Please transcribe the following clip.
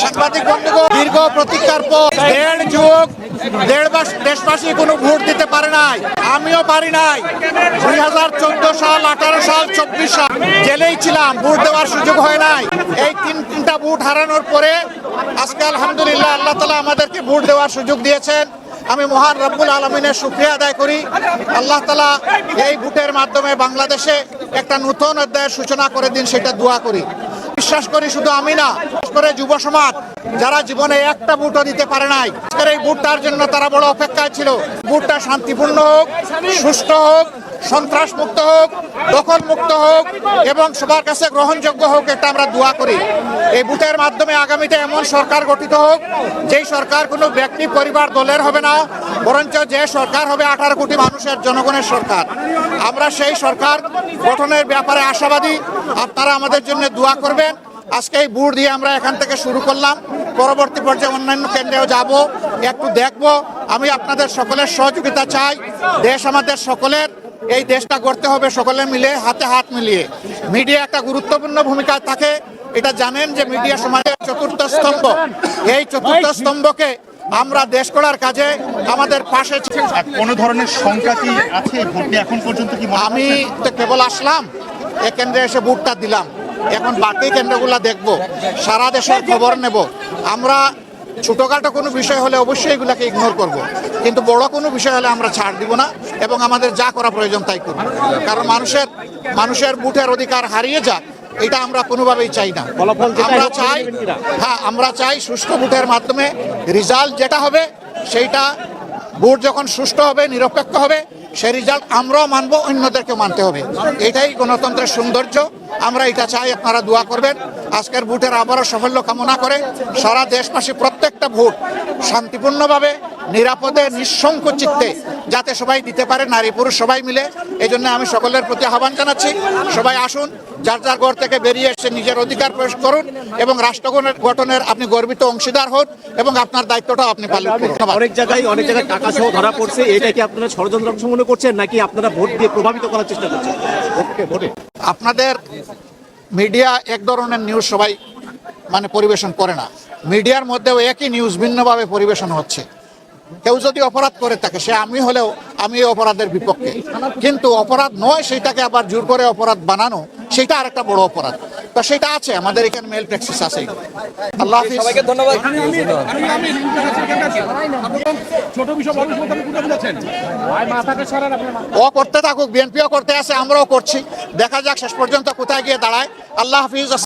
সাংবাদিক বন্ধুগণ, দীর্ঘ প্রতীক্ষার পর দেড় মাস দেশবাসী কোনো ভোট দিতে পারে নাই, আমিও পারি নাই। 2014 সাল, 18 সাল, 24 সাল জেলেই ছিলাম, ভোট দেওয়ার সুযোগ হয় নাই। এই তিনটা ভোট হারানোর পরে আজকে আলহামদুলিল্লাহ আল্লাহ তাআলা আমাদেরকে ভোট দেওয়ার সুযোগ দিয়েছেন। আমি মহান রব্বুল আলমিনের শুকরিয়া আদায় করি। আল্লাহ তাআলা এই ভোটের মাধ্যমে বাংলাদেশে একটা নতুন অধ্যায়ের সূচনা করে দিন, সেটা দোয়া করি। বিশ্বাস করি শুধু আমি না, বিশেষ করে যুব সমাজ যারা জীবনে একটা ভোটও দিতে পারে নাই, এই ভোটটার জন্য তারা বড় অপেক্ষায় ছিল। ভোটটা শান্তিপূর্ণ হোক, সুষ্ঠু হোক, সন্ত্রাস মুক্ত হোক, দখল মুক্ত হোক এবং সবার কাছে গ্রহণযোগ্য হোক, এটা আমরা দোয়া করি। এই ভোটের মাধ্যমে আগামীতে এমন সরকার গঠিত হোক, যেই সরকার কোনো ব্যক্তি, পরিবার, দলের হবে না, বরঞ্চ যে সরকার হবে 18 কোটি মানুষের, জনগণের সরকার। আমরা সেই সরকার গঠনের ব্যাপারে আশাবাদী। আপনারা আমাদের জন্য দোয়া করবেন। আজকে এই ভোট দিয়ে আমরা এখান থেকে শুরু করলাম, পরবর্তী পর্যায়ে অন্যান্য কেন্দ্রেও যাব, একটু দেখব। আমি আপনাদের সকলের সহযোগিতা চাই। দেশ আমাদের সকলের, এই দেশটা গড়তে হবে সকলে মিলে, হাতে হাত মিলিয়ে। মিডিয়া একটা গুরুত্বপূর্ণ ভূমিকা থাকে, এটা জানেন যে মিডিয়া সমাজের চতুর্থ স্তম্ভ। এই চতুর্থ স্তম্ভকে আমরা দেশ গড়ার কাজে আমাদের পাশে। কোনো ধরনের শঙ্কা কি আছে এখন পর্যন্ত? কি আমি তো কেবল আসলাম, এই কেন্দ্রে এসে ভোটটা দিলাম, এখন বাকি কেন্দ্রগুলো দেখব, সারা দেশের খবর নেব। আমরা ছোটখাটো কোনো বিষয় হলে অবশ্যই এগুলাকে ইগনোর করব, কিন্তু বড় কোনো বিষয় হলে আমরা ছাড় দিব না এবং আমাদের যা করা প্রয়োজন তাই করব। কারণ মানুষের ভোটের অধিকার হারিয়ে যাক, এটা আমরা কোনোভাবেই চাই না। আমরা চাই সুষ্ঠু ভোটের মাধ্যমে রেজাল্ট যেটা হবে, সেইটা ভোট যখন সুষ্ঠু হবে, নিরপেক্ষ হবে, সেই রেজাল্ট আমরাও মানব, অন্যদেরকে মানতে হবে। এটাই গণতন্ত্রের সৌন্দর্য। আমরা এটা চাই, আপনারা দোয়া করবেন। আজকের ভোটের আবারও সাফল্য কামনা করে সারা দেশবাসী প্রত্যেকটা ভোট শান্তিপূর্ণভাবে, নিরাপদে, নিঃশঙ্ক চিত্তে যাতে সবাই দিতে পারে, নারী পুরুষ সবাই মিলে। এই জন্য আমি সকলের প্রতি আহ্বান জানাচ্ছি, সবাই আসুন, যার যার ঘর থেকে বেরিয়ে এসে নিজের অধিকার প্রয়োগ করুন এবং রাষ্ট্র গঠনের আপনি গর্বিত অংশীদার হন এবং আপনার দায়িত্বটাও আপনি পালন করুন। অনেক জায়গায় টাকা সহ ধরা পড়ছে, এটা কি আপনারা ষড়যন্ত্র মনে করছেন নাকি আপনারা ভোট দিয়ে প্রভাবিত করার চেষ্টা করছেন? আপনাদের মিডিয়া এক ধরনের নিউজ সবাই পরিবেশন করে না। মিডিয়ার মধ্যেও একই নিউজ ভিন্নভাবে পরিবেশন হচ্ছে। কেউ যদি অপরাধ করে থাকে, সে আমি হলেও আমি এই অপরাধের বিপক্ষে, কিন্তু অপরাধ নয় সেটাকে আবার জোর করে অপরাধ বানানো, সেটা আরেকটা বড় অপরাধ। তো সেটা আছে, আমাদের এখানে মেল প্র্যাকটিস আছে। আল্লাহ হাফিজ, সবাইকে ধন্যবাদ। ও করতে থাকুক, বিএনপিও করতে আছে, আমরাও করছি, দেখা যাক শেষ পর্যন্ত কোথায় গিয়ে দাঁড়ায়। আল্লাহ হাফিজ।